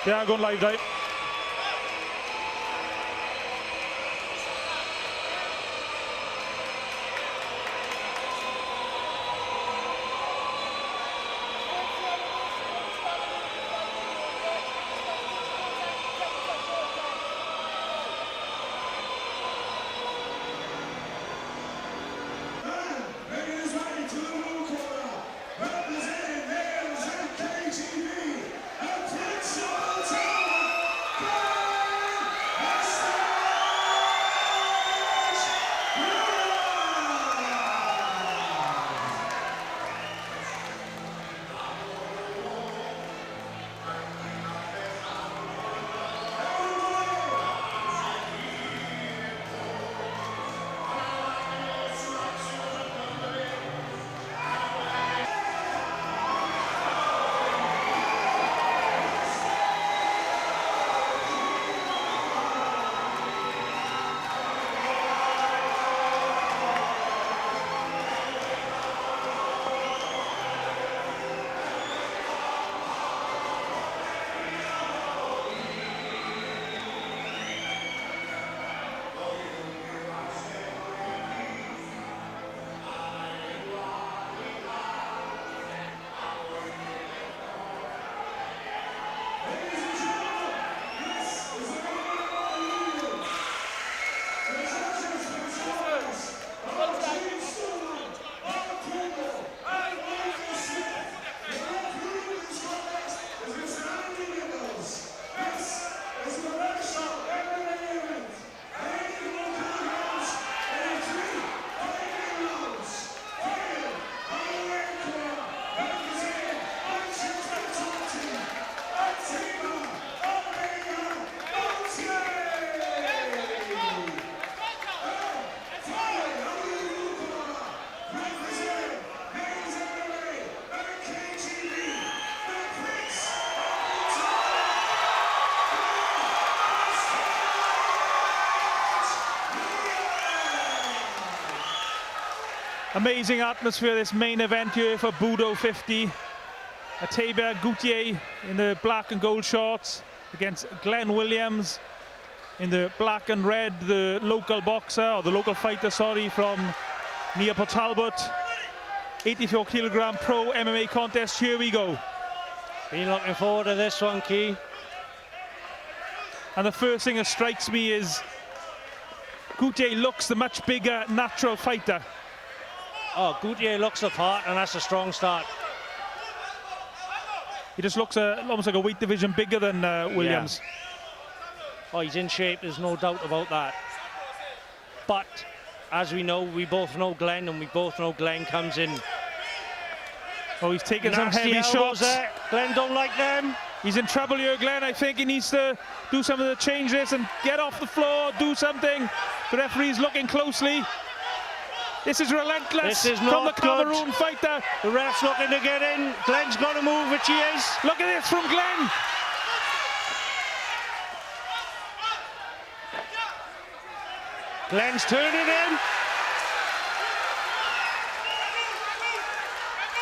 Yeah, going live, right? Amazing atmosphere, this main event here for Budo 50. Ateba, Gautier in the black and gold shorts against Glenn Williams in the black and red, the local boxer, or the local fighter, sorry, from near Port Talbot. 84 kilogram pro MMA contest, here we go. Been looking forward to this one, Key. And the first thing that strikes me is Gautier looks the much bigger natural fighter. Oh, Gautier looks the part, and that's a strong start. He just looks almost like a weight division bigger than Williams. Yeah. Oh, he's in shape, there's no doubt about that. But, as we know, we both know Glenn, and we both know Glenn comes in. Oh, he's taking some heavy shots. There. Glenn don't like them. He's in trouble here, Glenn. I think he needs to do some of the changes and get off the floor, do something. The referee's looking closely. This is relentless this is from the Cameroon fighter. The ref's looking to get in. Glenn's got to move, which he is. Look at this from Glenn. Glenn's turning in.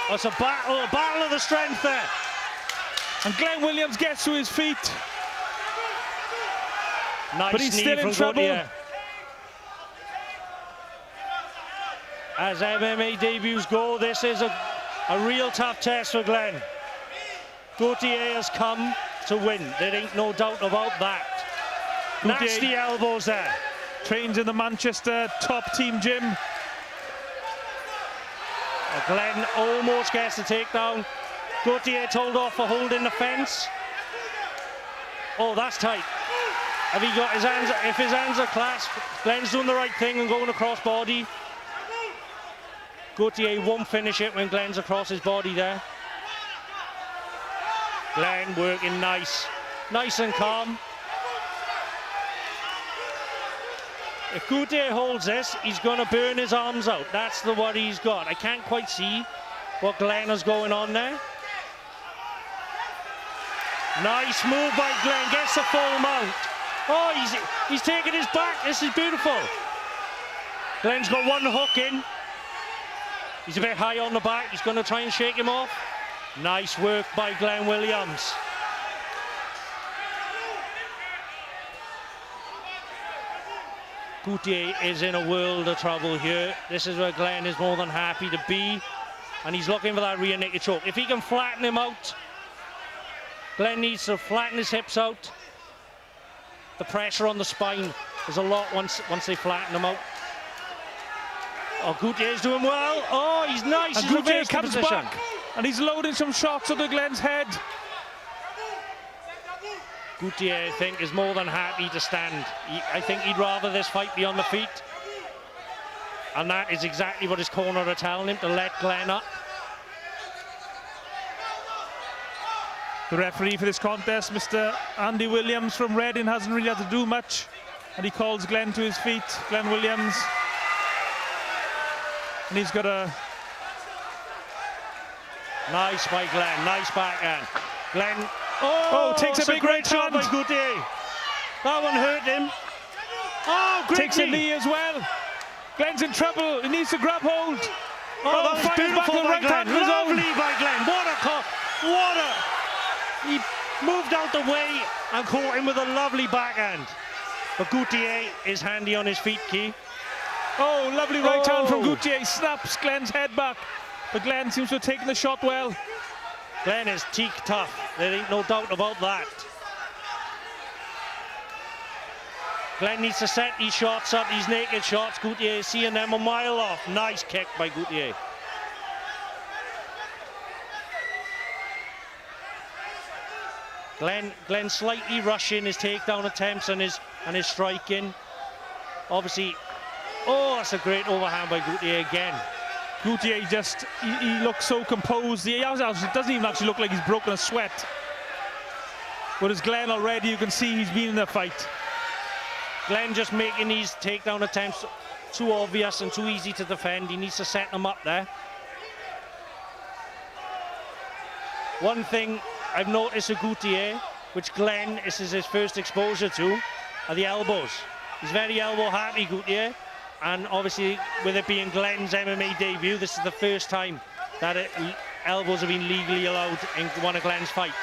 Oh, it's a battle of the strength there. And Glenn Williams gets to his feet. Nice, but he's still in trouble. Gautier. As MMA debuts go, this is a real tough test for Glenn. Gautier has come to win. There ain't no doubt about that. Gautier nasty elbows there. Trains in the Manchester top team gym. Glenn almost gets the takedown. Gautier told off for holding the fence. Oh, that's tight. Have he got his hands? If his hands are clasped, Glenn's doing the right thing and going across body. Gautier won't finish it when Glenn's across his body there. Glenn working nice and calm. If Gautier holds this, he's going to burn his arms out. That's the worry he's got. I can't quite see what Glenn is going on there. Nice move by Glenn, gets the full mount. Oh, he's taking his back. This is beautiful. Glenn's got one hook in. He's a bit high on the back. He's going to try and shake him off. Nice work by Glenn Williams. Gautier is in a world of trouble here. This is where Glenn is more than happy to be, and he's looking for that rear naked choke. If he can flatten him out, Glenn needs to flatten his hips out. The pressure on the spine is a lot once they flatten him out. Oh, Gautier's doing well. Oh, he's nice. And He's Gautier reversed the comes position. back, and he's loading some shots under Glenn's head. Gautier, I think, is more than happy to stand. I think he'd rather this fight be on the feet. And that is exactly what his corner are telling him, to let Glenn up. The referee for this contest, Mr. Andy Williams from Reading, hasn't really had to do much. And he calls Glenn to his feet, Glenn Williams. And he's got a... Nice by Glenn, nice backhand. Glenn, takes a big great right shot hand. by Gautier. That one hurt him. Oh, great Takes a knee as well. Glenn's in trouble, he needs to grab hold. Oh, that was fires back beautiful with the by right Glenn. hand of his own. Lovely by Glenn. What a... He moved out the way and caught him with a lovely backhand. But Gautier is handy on his feet, Key. Oh, lovely right hand from Gautier. He snaps Glenn's head back. But Glenn seems to have taken the shot well. Glenn is teak tough. There ain't no doubt about that. Glenn needs to set these shots up, these naked shots. Gautier is seeing them a mile off. Nice kick by Gautier. Glenn slightly rushing his takedown attempts and his striking. Obviously, that's a great overhand by Gautier again. Gautier he looks so composed. He doesn't even actually look like he's broken a sweat. Whereas Glenn already, you can see he's been in a fight. Glenn just making these takedown attempts too obvious and too easy to defend. He needs to set them up there. One thing I've noticed with Gautier, which Glenn, this is his first exposure to, are the elbows. He's very elbow happy, Gautier. And obviously, with it being Glenn's MMA debut, this is the first time that elbows have been legally allowed in one of Glenn's fights.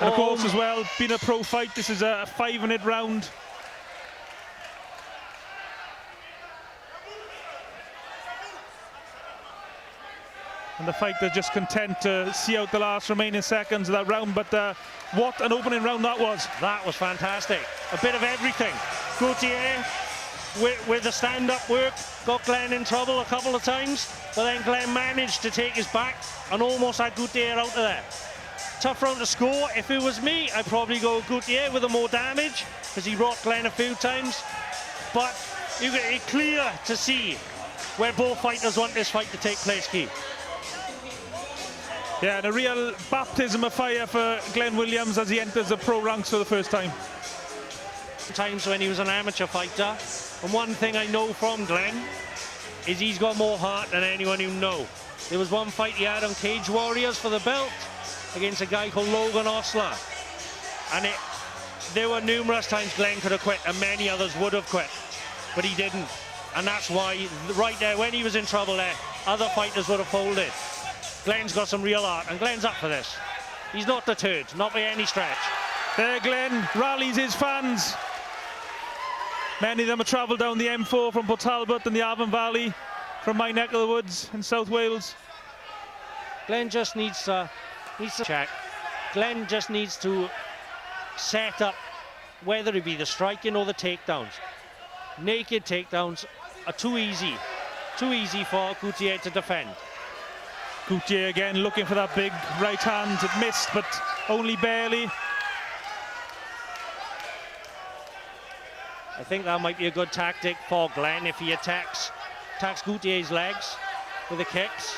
And of course, as well, being a pro fight, this is a 5-minute round. And the fighter just content to see out the last remaining seconds of that round. But what an opening round that was. That was fantastic. A bit of everything. Gautier, with the stand-up work, got Glenn in trouble a couple of times, but then Glenn managed to take his back and almost had Gautier out of there. Tough round to score. If it was me, I'd probably go Gautier with the more damage, because he rocked Glenn a few times. But it's clear to see where both fighters want this fight to take place, Keith. Yeah, and a real baptism of fire for Glenn Williams as he enters the pro ranks for the first time. Times when he was an amateur fighter, and one thing I know from Glenn is he's got more heart than anyone you know. There was one fight he had on Cage Warriors for the belt against a guy called Logan Osler, and there were numerous times Glenn could have quit and many others would have quit, but he didn't. And that's why right there, when he was in trouble there, other fighters would have folded. Glenn's got some real heart, and Glenn's up for this. He's not deterred, not by any stretch. There Glenn rallies his fans. Many of them have travelled down the M4 from Port Talbot and the Avon Valley, from my neck of the woods in South Wales. Glenn just needs to check. Glenn just needs to set up, whether it be the striking or the takedowns. Naked takedowns are too easy for Gautier to defend. Gautier again looking for that big right hand. It missed, but only barely. I think that might be a good tactic for Glenn if he attacks Gautier's legs with the kicks.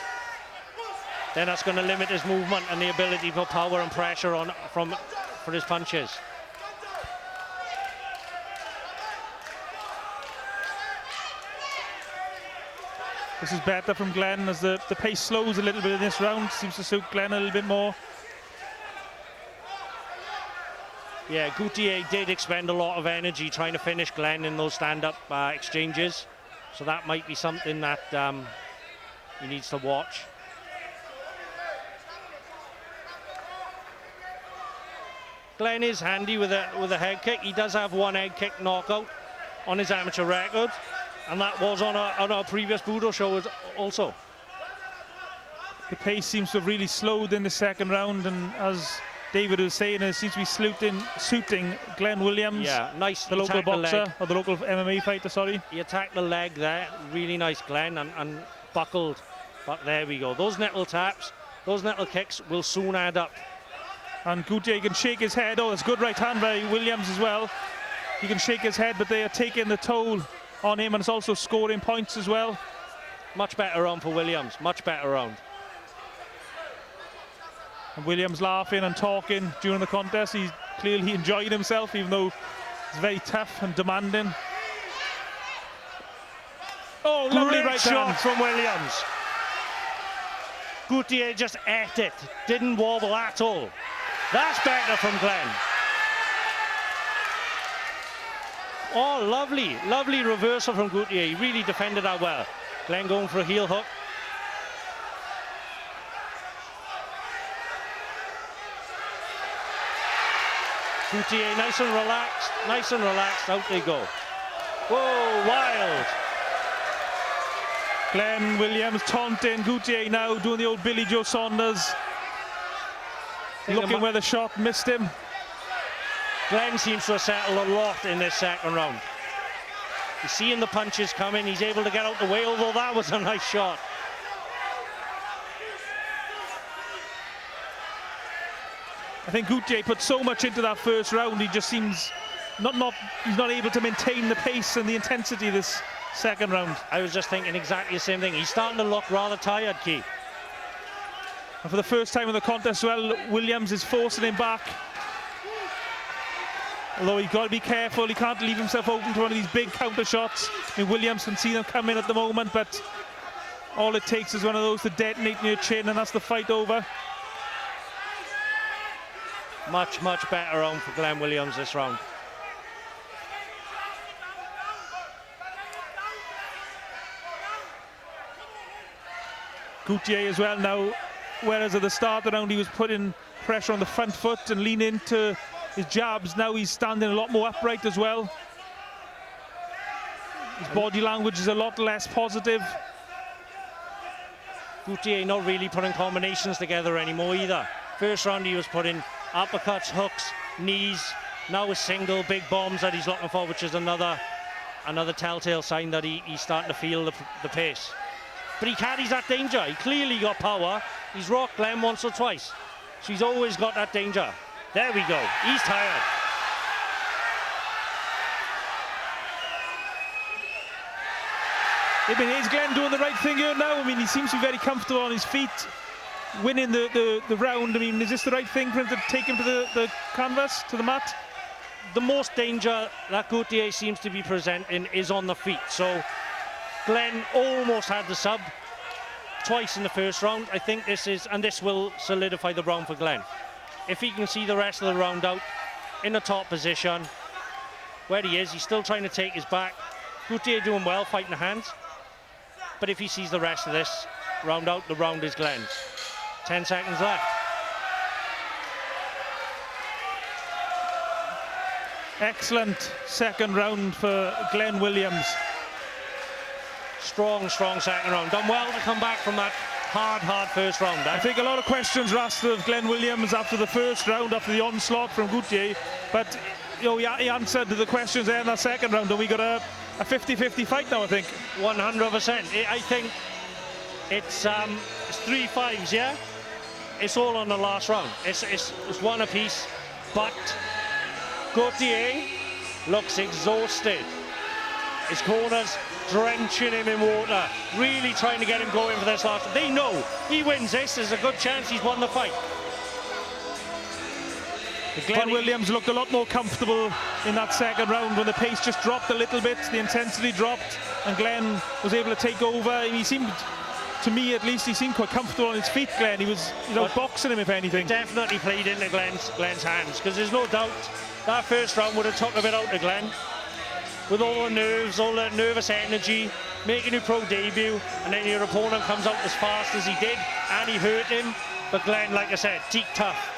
Then that's going to limit his movement and the ability for power and pressure for his punches. This is better from Glenn as the pace slows a little bit in this round. Seems to suit Glenn a little bit more. Yeah, Gautier did expend a lot of energy trying to finish Glenn in those stand-up exchanges. So that might be something that he needs to watch. Glenn is handy with a head kick. He does have one head kick knockout. on his amateur record, and that was on our previous Budo show also. The pace seems to have really slowed in the second round, and as David was saying, it seems to be suiting Glenn Williams. Yeah, nice. The local boxer, or the local MMA fighter, sorry. He attacked the leg there, really nice, Glenn, and buckled. But there we go. Those nettle taps, those nettle kicks will soon add up. And Gautier can shake his head. Oh, it's good right hand by Williams as well. He can shake his head, but they are taking the toll on him, and it's also scoring points as well. Much better round for Williams, much better round. And Williams laughing and talking during the contest. He's clearly enjoying himself, even though it's very tough and demanding. Oh, lovely right shot hand from Williams. Gautier just ate it, didn't wobble at all. That's better from Glenn. Oh, lovely, lovely reversal from Gautier. He really defended that well. Glenn going for a heel hook. Gautier nice and relaxed, out they go. Whoa, wild. Glenn Williams taunting Gautier now, doing the old Billy Joe Saunders. Looking where the shot missed him. Glenn seems to have settled a lot in this second round. He's seeing the punches coming, he's able to get out the way, although that was a nice shot. I think Gautier put so much into that first round, he just seems he's not able to maintain the pace and the intensity this second round. I was just thinking exactly the same thing. He's starting to look rather tired, Keith. And for the first time in the contest as well, Williams is forcing him back. Although he's got to be careful, he can't leave himself open to one of these big counter shots. I mean, Williams can see them come in at the moment, but all it takes is one of those to detonate in your chin, and that's the fight over. Much, much better round for Glenn Williams this round. Gautier as well now, whereas at the start of the round he was putting pressure on the front foot and leaning into his jabs, now he's standing a lot more upright as well. His body language is a lot less positive. Gautier not really putting combinations together anymore either. First round he was putting uppercuts, hooks, knees. Now a single big bombs that he's looking for, which is another telltale sign that he's starting to feel the pace. But he carries that danger. He clearly got power. He's rocked Glenn once or twice, so he's always got that danger. There we go. He's tired. I mean, is Glenn doing the right thing here now? I mean, he seems to be very comfortable on his feet, winning the round. I mean, is this the right thing for him to take him to the canvas, to the mat? The most danger that Gautier seems to be presenting is on the feet. So Glenn almost had the sub twice in the first round. I think this will solidify the round for Glenn. If he can see the rest of the round out in the top position, where he is, he's still trying to take his back. Gautier doing well, fighting the hands. But if he sees the rest of this round out, the round is Glenn's. 10 seconds left. Excellent second round for Glenn Williams. Strong second round. Done well to come back from that hard first round. I think a lot of questions were asked of Glenn Williams after the first round, after the onslaught from Gautier, but you know, he answered the questions there in that second round, and we got a 50-50 fight now, I think. 100%. I think it's 3-5s, yeah? It's all on the last round. It's one apiece, but Gautier looks exhausted. His corners drenching him in water, really trying to get him going for this last. They know he wins this, there's a good chance he's won the fight. Glenn Williams looked a lot more comfortable in that second round when the pace just dropped a little bit, the intensity dropped, and Glenn was able to take over. And he seemed, to me at least, he seemed quite comfortable on his feet, Glenn. He was outboxing him, if anything. Definitely played into Glenn's hands, because there's no doubt that first round would have took a bit out of Glenn. With all the nerves, all that nervous energy, making your pro debut, and then your opponent comes out as fast as he did, and he hurt him. But Glenn, like I said, teak tough.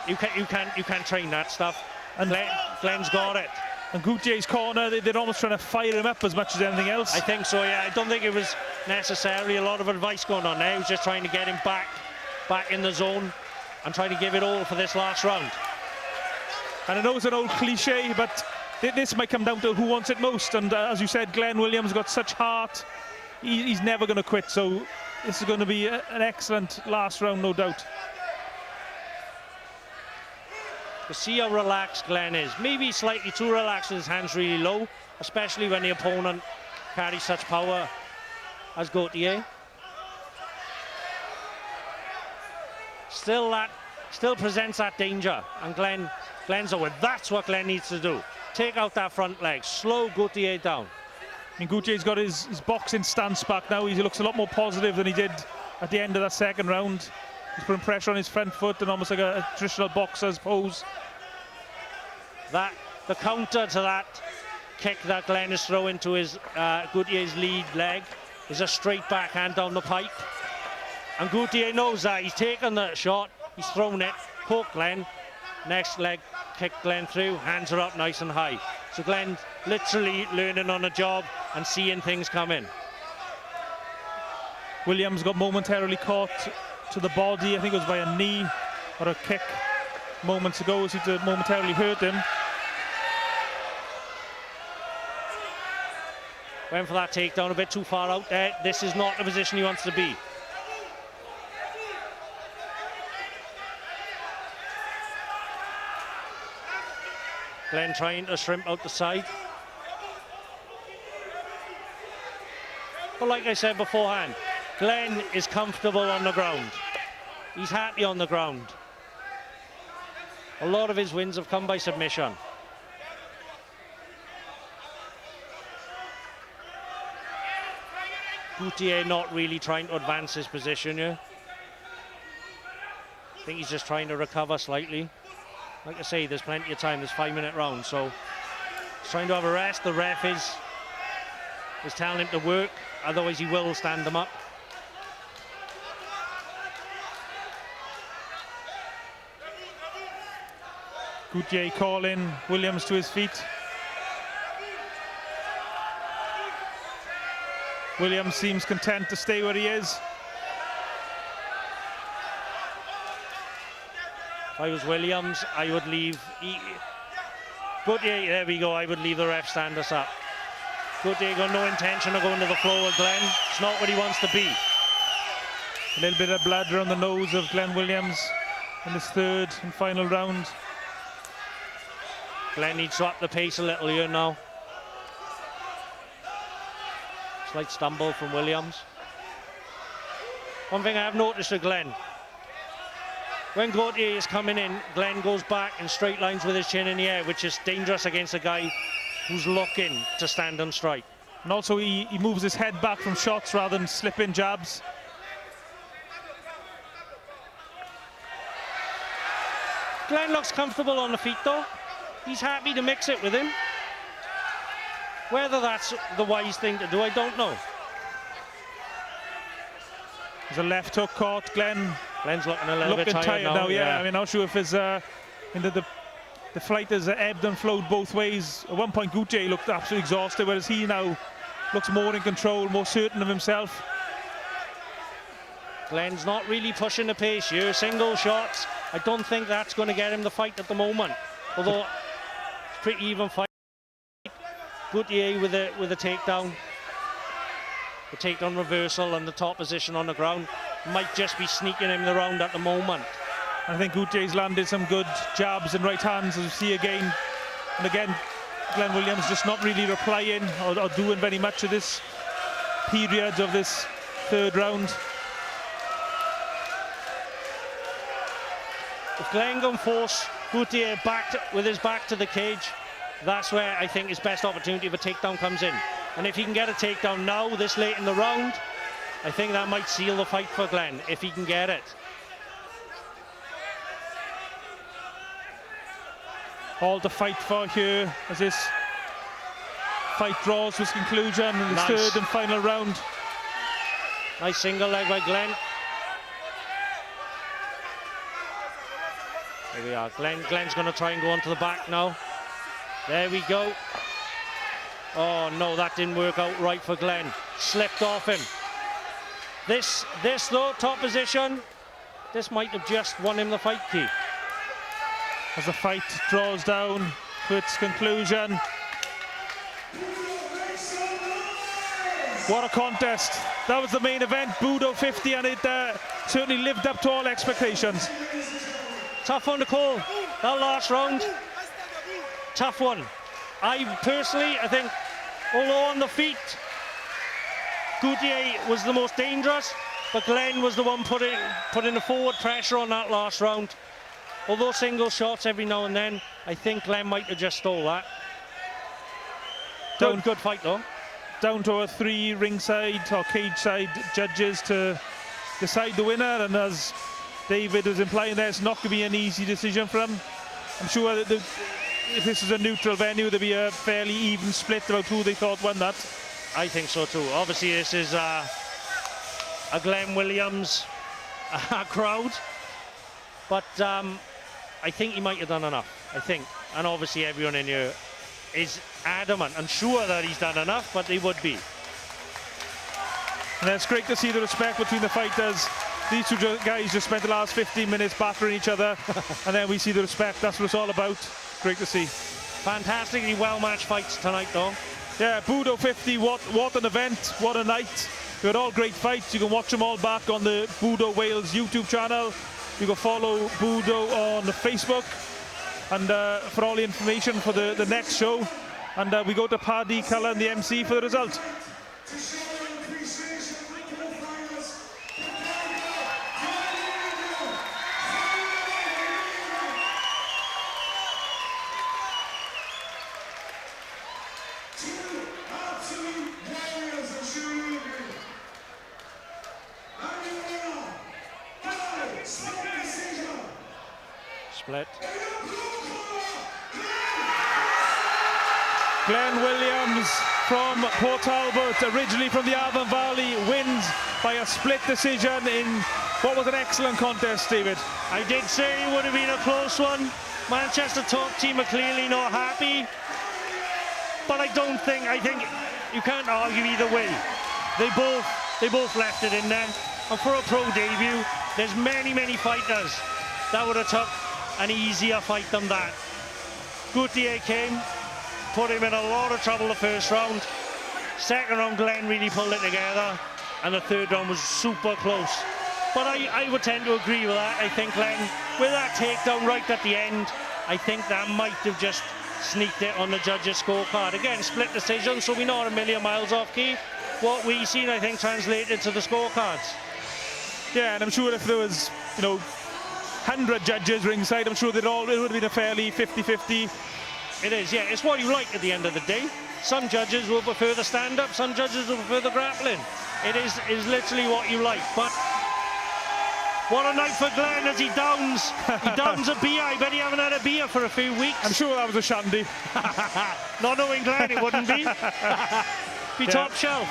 You can't train that stuff. And Glenn's got it. And Gautier's corner, they're almost trying to fire him up as much as anything else. I think so, yeah. I don't think it was necessarily a lot of advice going on there. He was just trying to get him back in the zone and trying to give it all for this last round. And I know it's an old cliche, but this might come down to who wants it most. And as you said, Glenn Williams got such heart. He's never going to quit. So this is going to be an excellent last round, no doubt. You see how relaxed Glenn is. Maybe slightly too relaxed with his hands really low, especially when the opponent carries such power as Gautier. Still presents that danger, and Glenn's aware. That's what Glenn needs to do. Take out that front leg, slow Gautier down. I mean, Gautier's got his boxing stance back now. He looks a lot more positive than he did at the end of that second round. He's putting pressure on his front foot and almost like a traditional boxer's pose. The counter to that kick that Glenn is throwing to his Gautier's lead leg is a straight backhand down the pipe. And Gautier knows that. He's taken the shot, he's thrown it, poke Glenn, next leg kick Glenn through, hands are up nice and high. So Glenn's literally learning on the job and seeing things come in. Williams got momentarily caught to the body. I think it was by a knee or a kick moments ago. It seemed to momentarily hurt him. Went for that takedown a bit too far out there. This is not the position he wants to be. Glenn trying to shrimp out the side. But like I said beforehand, Glenn is comfortable on the ground. He's happy on the ground. A lot of his wins have come by submission. Gautier not really trying to advance his position here. I think he's just trying to recover slightly. Like I say, there's plenty of time, there's 5-minute round, so he's trying to have a rest. The ref is telling him to work, otherwise he will stand them up. Gautier calling Williams to his feet. Williams seems content to stay where he is. If I was Williams, I would leave. Gautier, there we go, I would leave the ref stand us up. Gautier got no intention of going to the floor with Glenn. It's not what he wants to be. A little bit of blood around the nose of Glenn Williams in his third and final round. Glenn needs to up the pace a little here now. Slight stumble from Williams. One thing I have noticed with Glenn, when Gautier is coming in, Glenn goes back in straight lines with his chin in the air, which is dangerous against a guy who's looking to stand and strike. And also he moves his head back from shots rather than slip-in jabs. Glenn looks comfortable on the feet though. He's happy to mix it with him. Whether that's the wise thing to do, I don't know. There's a left hook caught. Glenn's looking a little bit tired now. Yeah, I mean, not sure if his the flight has ebbed and flowed both ways. At one point, Gautier looked absolutely exhausted, whereas he now looks more in control, more certain of himself. Glenn's not really pushing the pace here. Single shots. I don't think that's going to get him the fight at the moment. Although it's pretty even fight. Gautier with a takedown. The takedown reversal and the top position on the ground might just be sneaking him the round at the moment. I think Gautier's landed some good jabs and right hands, as we see again. And again, Glenn Williams just not really replying or doing very much of this period of this third round. If Glenn can force Gautier with his back to the cage, that's where I think his best opportunity of a takedown comes in. And if he can get a takedown now, this late in the round, I think that might seal the fight for Glenn, if he can get it. All to fight for here as this fight draws to its conclusion in this third and final round. Nice single leg by Glenn. There we are. Glenn's going to try and go onto the back now. There we go. Oh no, that didn't work out right for Glenn. Slipped off him. This though, top position, this might have just won him the fight, Key. As the fight draws down to its conclusion. What a contest. That was the main event, Budo 50, and it certainly lived up to all expectations. Tough one to call, that last round. Tough one. I think, although on the feet, Gautier was the most dangerous, but Glenn was the one putting the forward pressure on that last round. Although single shots every now and then, I think Glenn might have just stole that. Good fight though. Down to our 3 ringside or cage side judges to decide the winner, and as David was implying there, it's not going to be an easy decision for him. I'm sure that if this is a neutral venue, there'd be a fairly even split about who they thought won that. I think so too. Obviously this is a Glenn Williams crowd, but I think he might have done enough, I think. And obviously everyone in here is adamant and sure that he's done enough, but they would be. And it's great to see the respect between the fighters. These two guys just spent the last 15 minutes battering each other, and then we see the respect. That's what it's all about. Great to see. Fantastically well-matched fights tonight, though. Yeah, Budo 50, what an event, what a night. We had all great fights. You can watch them all back on the Budo Wales YouTube channel. You can follow Budo on Facebook, and for all the information for the next show. And we go to Paddy Cullen, the MC, for the result. Split. Glenn Williams from Port Talbot, originally from the Avon Valley, wins by a split decision in what was an excellent contest, David. I did say it would have been a close one. Manchester top team are clearly not happy, but I think you can't argue either way. They both left it in there, and for a pro debut, there's many fighters that would have took an easier fight than that. Gautier came, put him in a lot of trouble the first round. Second round, Glenn really pulled it together, and the third round was super close. But I would tend to agree with that. I think Glenn, with that takedown right at the end, I think that might have just sneaked it on the judges' scorecard. Again, split decision, so we're not a million miles off key. What we've seen, I think, translated to the scorecards. Yeah, and I'm sure if there was, 100 judges ringside, I'm sure it would have been a fairly 50-50. It is, yeah. It's what you like at the end of the day. Some judges will prefer the stand-up, some judges will prefer the grappling. It is literally what you like. But what a night for Glenn as he downs a beer. I bet he haven't had a beer for a few weeks. I'm sure that was a shandy. Not knowing Glenn, it wouldn't be. Be top shelf.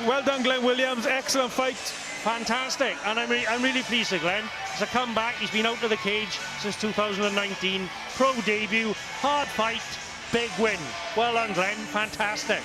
Well done, Glenn Williams. Excellent fight. Fantastic, and I'm really pleased with Glenn. It's a comeback. He's been out of the cage since 2019. Pro debut, hard fight, big win. Well done, Glenn. Fantastic.